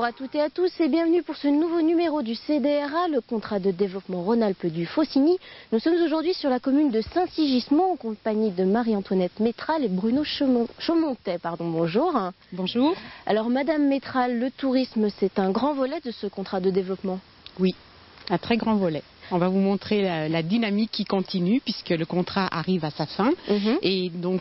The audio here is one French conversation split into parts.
à toutes et à tous et bienvenue pour ce nouveau numéro du CDRA, le contrat de développement Rhône-Alpes du Faucigny. Nous sommes aujourd'hui sur la commune de Saint-Sigismond en compagnie de Marie-Antoinette Métral et Bruno Chaumontet. Bonjour. Bonjour. Alors Madame Métral, le tourisme c'est un grand volet de ce contrat de développement? Oui, un très grand volet. On va vous montrer la dynamique qui continue puisque le contrat arrive à sa fin. Et donc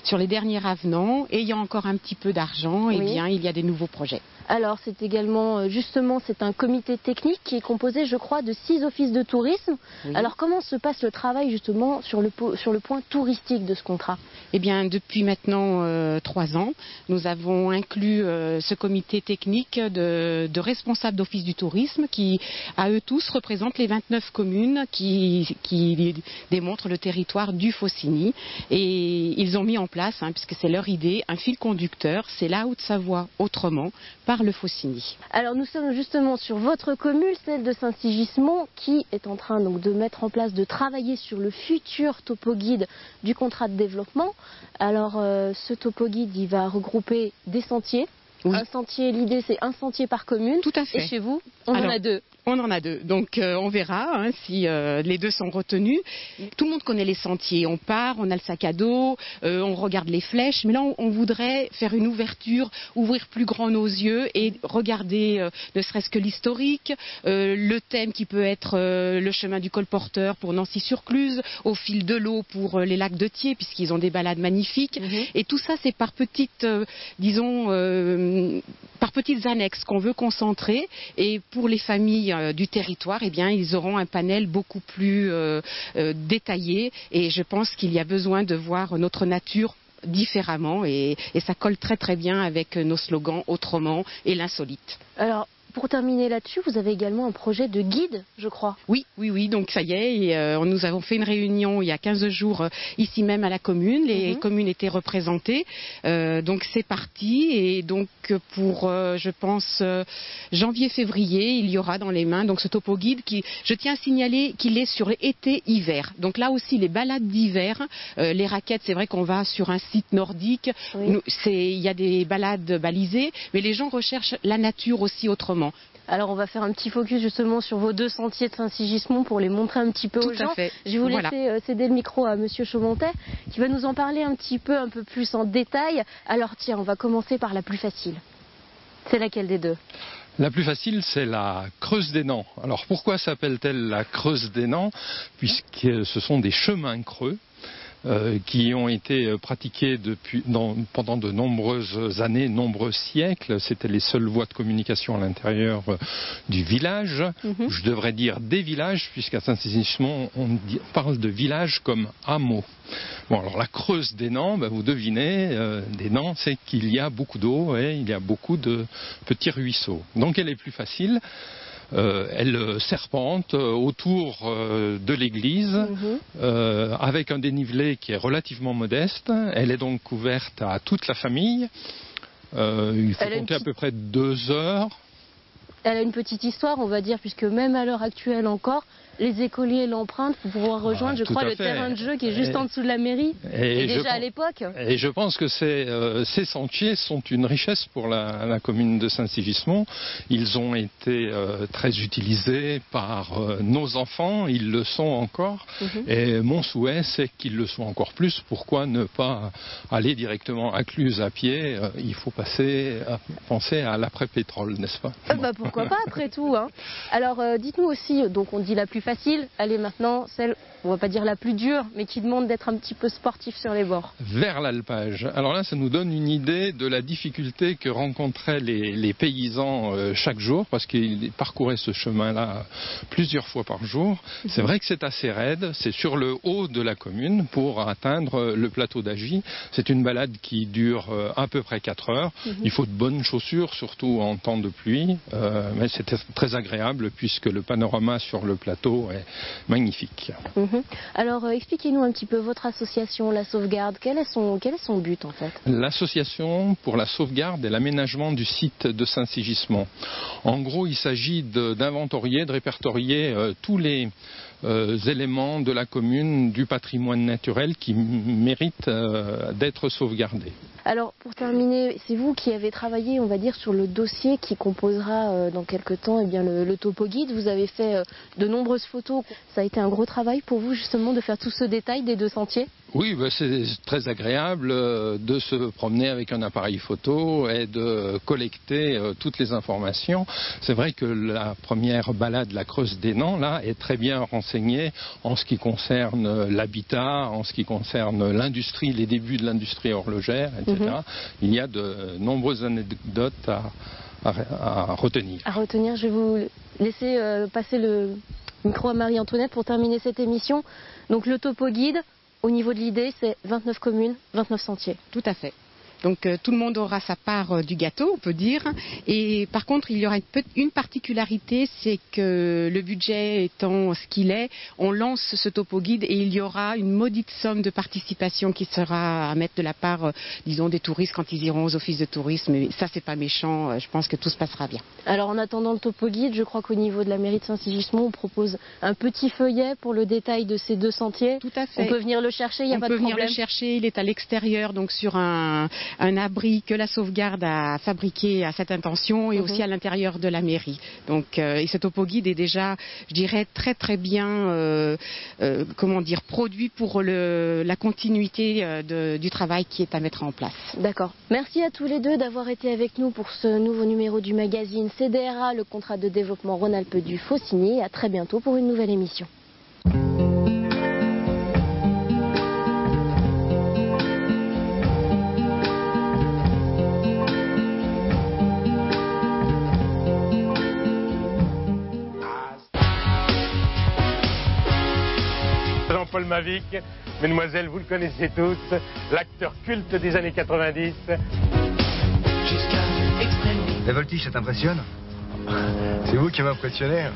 sur les derniers avenants, ayant encore un petit peu d'argent, eh bien, il y a des nouveaux projets. Alors c'est également, justement, c'est un comité technique qui est composé, je crois, de 6 offices de tourisme. Oui. Alors comment se passe le travail justement sur le point touristique de ce contrat? Eh bien, depuis maintenant 3 ans, nous avons inclus ce comité technique de responsables d'office du tourisme qui, à eux tous, représentent les 29 communes qui démontrent le territoire du Faucigny. Et ils ont mis en place, puisque c'est leur idée, un fil conducteur, c'est la Haute-Savoie autrement, par le Faucigny. Alors nous sommes justement sur votre commune, celle de Saint-Sigismond, qui est en train donc de mettre en place, de travailler sur le futur topo-guide du contrat de développement. Alors ce topo-guide, il va regrouper des sentiers. Oui. Un sentier, l'idée c'est un sentier par commune. Tout à fait. Et chez vous, on en a 2. On en a 2, donc on verra si les 2 sont retenus. Tout le monde connaît les sentiers, on part, on a le sac à dos, on regarde les flèches, mais là on voudrait faire une ouverture, ouvrir plus grand nos yeux et regarder ne serait-ce que l'historique, le thème qui peut être le chemin du colporteur pour Nancy-sur-Cluse, au fil de l'eau pour les lacs de Thiers, puisqu'ils ont des balades magnifiques. Et tout ça c'est par petites, par petites annexes qu'on veut concentrer, et pour les familles du territoire, eh bien, ils auront un panel beaucoup plus détaillé, et je pense qu'il y a besoin de voir notre nature différemment, et ça colle très très bien avec nos slogans autrement et l'insolite. Alors, pour terminer là-dessus, vous avez également un projet de guide, je crois. Oui, donc ça y est, et, nous avons fait une réunion il y a 15 jours ici même à la commune, les communes étaient représentées, donc c'est parti, et donc pour, je pense, janvier-février, il y aura dans les mains donc ce topo guide qui, je tiens à signaler qu'il est sur été-hiver. Donc là aussi, les balades d'hiver, les raquettes, c'est vrai qu'on va sur un site nordique, il y a des balades balisées, mais les gens recherchent la nature aussi autrement. Alors on va faire un petit focus justement sur vos 2 sentiers de Saint-Sigismond pour les montrer un petit peu aux gens. Je vais vous laisser céder le micro à Monsieur Chaumontet qui va nous en parler un peu plus en détail. Alors tiens, on va commencer par la plus facile. C'est laquelle des 2? La plus facile, c'est la Creuse des Nants. Alors pourquoi s'appelle-t-elle la Creuse des Nants? Puisque ce sont des chemins creux qui ont été pratiqués pendant de nombreuses années, nombreux siècles. C'était les seules voies de communication à l'intérieur du village. Je devrais dire des villages, puisqu'à Saint-Sigismond, on parle de villages comme hameaux. Bon, alors la Creuse des Nants, vous devinez, des Nants, c'est qu'il y a beaucoup d'eau et il y a beaucoup de petits ruisseaux. Donc elle est plus facile. Elle serpente autour de l'église avec un dénivelé qui est relativement modeste. Elle est donc ouverte à toute la famille. Il faut compter à peu près 2 heures. Elle a une petite histoire, on va dire, puisque même à l'heure actuelle encore, les écoliers l'empruntent pour pouvoir rejoindre, je crois, le terrain de jeu qui est juste en dessous de la mairie. Et déjà à l'époque. Et je pense que ces sentiers sont une richesse pour la commune de Saint-Sigismond. Ils ont été très utilisés par nos enfants, ils le sont encore. Et mon souhait, c'est qu'ils le soient encore plus. Pourquoi ne pas aller directement à Cluse à pied? Il faut penser à l'après-pétrole, n'est-ce pas? Pourquoi pas, après tout. Alors, dites-nous aussi, donc on dit la plus facile, elle est maintenant celle, on va pas dire la plus dure, mais qui demande d'être un petit peu sportif sur les bords. Vers l'alpage. Alors là, ça nous donne une idée de la difficulté que rencontraient les paysans chaque jour, parce qu'ils parcouraient ce chemin-là plusieurs fois par jour. C'est vrai que c'est assez raide, c'est sur le haut de la commune pour atteindre le plateau d'Agy. C'est une balade qui dure à peu près 4 heures. Il faut de bonnes chaussures, surtout en temps de pluie, mais c'est très agréable puisque le panorama sur le plateau est magnifique. Alors expliquez-nous un petit peu votre association, la sauvegarde, quel est son but en fait? L'association pour la sauvegarde et l'aménagement du site de Saint-Sigismond. En gros, il s'agit d'inventorier, de répertorier tous les éléments de la commune, du patrimoine naturel qui méritent d'être sauvegardés. Alors, pour terminer, c'est vous qui avez travaillé, on va dire, sur le dossier qui composera dans quelques temps le topo guide. Vous avez fait de nombreuses photos. Ça a été un gros travail pour vous, justement, de faire tout ce détail des 2 sentiers? Oui, c'est très agréable de se promener avec un appareil photo et de collecter toutes les informations. C'est vrai que la première balade, la Creuse des Nants, là, est très bien renseignée en ce qui concerne l'habitat, en ce qui concerne l'industrie, les débuts de l'industrie horlogère, etc. Il y a de nombreuses anecdotes à retenir. À retenir, je vais vous laisser passer le micro à Marie-Antoinette pour terminer cette émission. Donc le topo guide, au niveau de l'idée, c'est 29 communes, 29 sentiers. Tout à fait. Donc tout le monde aura sa part du gâteau, on peut dire. Et par contre, il y aura une particularité, c'est que le budget étant ce qu'il est, on lance ce topo guide et il y aura une maudite somme de participation qui sera à mettre de la part, disons, des touristes quand ils iront aux offices de tourisme. Mais ça, c'est pas méchant. Je pense que tout se passera bien. Alors, en attendant le topo guide, je crois qu'au niveau de la mairie de Saint-Sigismond, on propose un petit feuillet pour le détail de ces 2 sentiers. Tout à fait. On peut venir le chercher, il n'y a pas de problème. On peut venir le chercher. Il est à l'extérieur, donc sur un abri que la sauvegarde a fabriqué à cette intention et aussi à l'intérieur de la mairie. Donc, et ce topo guide est déjà, je dirais, très très bien produit pour la continuité du travail qui est à mettre en place. D'accord. Merci à tous les deux d'avoir été avec nous pour ce nouveau numéro du magazine CDRA, le contrat de développement Rhône-Alpes du Faucigny. À très bientôt pour une nouvelle émission. Jean-Paul Mavic, mesdemoiselles, vous le connaissez tous, l'acteur culte des années 90. Les voltiges, ça t'impressionne? C'est vous qui m'impressionnez.